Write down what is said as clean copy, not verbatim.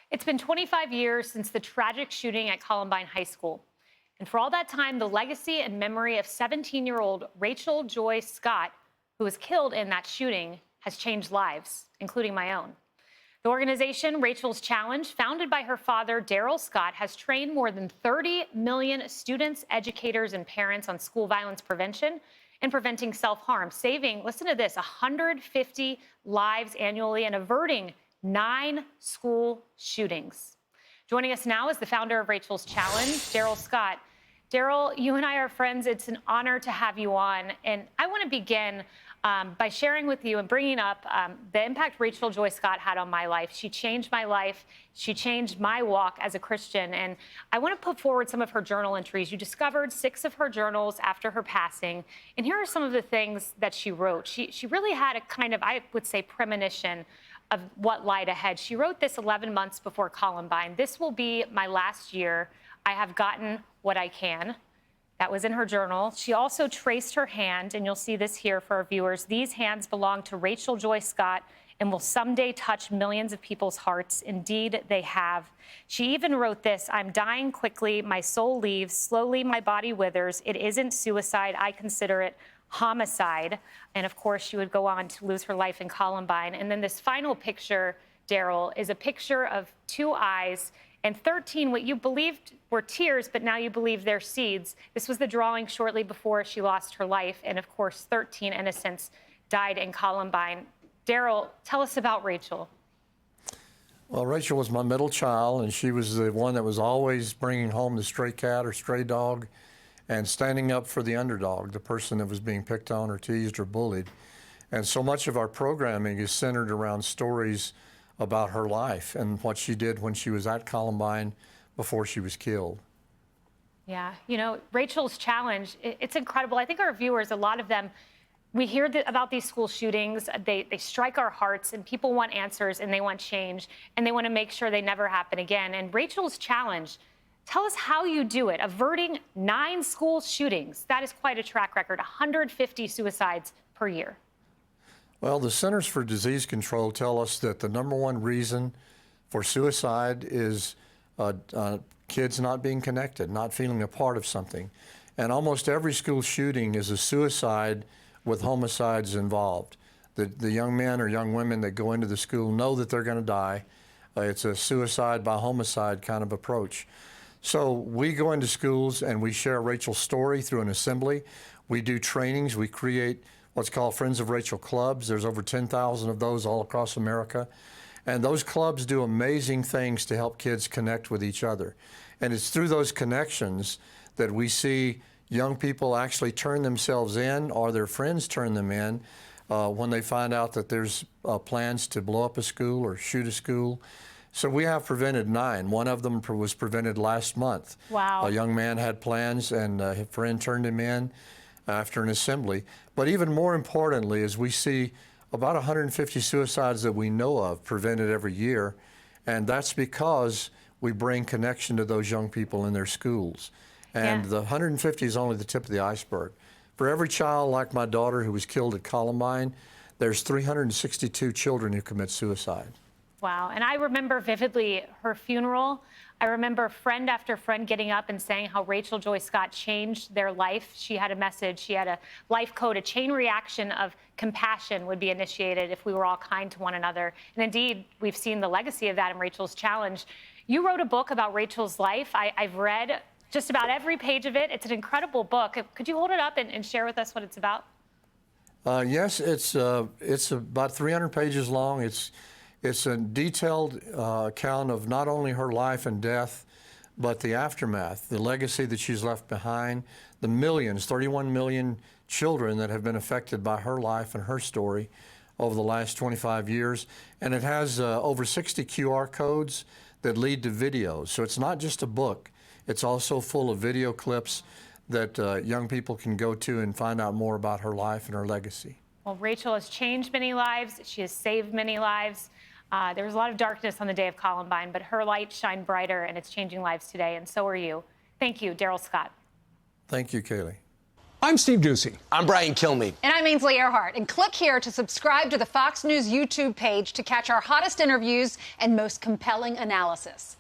It's been 25 years since the tragic shooting at Columbine High School. And for all that time, the legacy and memory of 17-year-old Rachel Joy Scott, who was killed in that shooting, has changed lives, including my own. The organization, Rachel's Challenge, founded by her father, Darrell Scott, has trained more than 30 million students, educators, and parents on school violence prevention and preventing self-harm, saving, listen to this, 150 lives annually and averting 9 school shootings. Joining us now is the founder of Rachel's Challenge, Darrell Scott. Darrell, you and I are friends. It's an honor to have you on. And I want to begin by sharing with you and bringing up the impact Rachel Joy Scott had on my life. She changed my life. She changed my walk as a Christian. And I want to put forward some of her journal entries. You discovered 6 of her journals after her passing. And here are some of the things that she wrote. She really had a kind of, I would say, premonition of what lied ahead. She wrote this 11 months before Columbine. "This will be my last year. I have gotten what I can." That was in her journal. She also traced her hand, and you'll see this here for our viewers. "These hands belong to Rachel Joy Scott and will someday touch millions of people's hearts. Indeed, they have." She even wrote this: "I'm dying quickly. My soul leaves. Slowly, my body withers. It isn't suicide. I consider it homicide." And of course, she would go on to lose her life in Columbine. And then this final picture, Darrell, is a picture of 2 eyes and 13 what you believed were tears, but now you believe they're seeds. This was the drawing shortly before she lost her life. And of course, 13 innocents died in Columbine. Darrell, tell us about Rachel. Well, Rachel was my middle child, and she was the one that was always bringing home the stray cat or stray dog and standing up for the underdog, the person that was being picked on or teased or bullied. And so much of our programming is centered around stories about her life and what she did when she was at Columbine before she was killed. Yeah, you know, Rachel's Challenge, it's incredible. I think our viewers, a lot of them, we hear about these school shootings, they strike our hearts, and people want answers and they want change and they want to make sure they never happen again. And Rachel's Challenge, tell us how you do it. Averting 9 school shootings. That is quite a track record, 150 suicides per year. Well, the Centers for Disease Control tell us that the #1 reason for suicide is kids not being connected, not feeling a part of something. And almost every school shooting is a suicide with homicides involved. The young men or young women that go into the school know that they're going to die. It's a suicide by homicide kind of approach. So we go into schools and we share Rachel's story through an assembly. We do trainings. We create what's called Friends of Rachel clubs. There's over 10,000 of those all across America. And those clubs do amazing things to help kids connect with each other. And it's through those connections that we see young people actually turn themselves in, or their friends turn them in, when they find out that there's plans to blow up a school or shoot a school. So we have prevented 9. One of them was prevented last month. Wow. A young man had plans and a friend turned him in after an assembly. But even more importantly is we see about 150 suicides that we know of prevented every year. And that's because we bring connection to those young people in their schools. And the 150 is only the tip of the iceberg. For every child like my daughter who was killed at Columbine, there's 362 children who commit suicide. Wow. And I remember vividly her funeral. I remember friend after friend getting up and saying how Rachel Joy Scott changed their life. She had a message. She had a life code. A chain reaction of compassion would be initiated if we were all kind to one another. And indeed, we've seen the legacy of that in Rachel's Challenge. You wrote a book about Rachel's life. I've read just about every page of it. It's an incredible book. Could you hold it up and share with us what it's about? Yes, it's about 300 pages long. It's a detailed account of not only her life and death, but the aftermath, the legacy that she's left behind, the millions, 31 million children that have been affected by her life and her story over the last 25 years. And it has over 60 QR codes that lead to videos. So it's not just a book. It's also full of video clips that young people can go to and find out more about her life and her legacy. Well, Rachel has changed many lives. She has saved many lives. There was a lot of darkness on the day of Columbine, but her light shined brighter, and it's changing lives today, and so are you. Thank you, Darrell Scott. Thank you, Kaylee. I'm Steve Ducey. I'm Brian Kilmeade. And I'm Ainsley Earhart. And click here to subscribe to the Fox News YouTube page to catch our hottest interviews and most compelling analysis.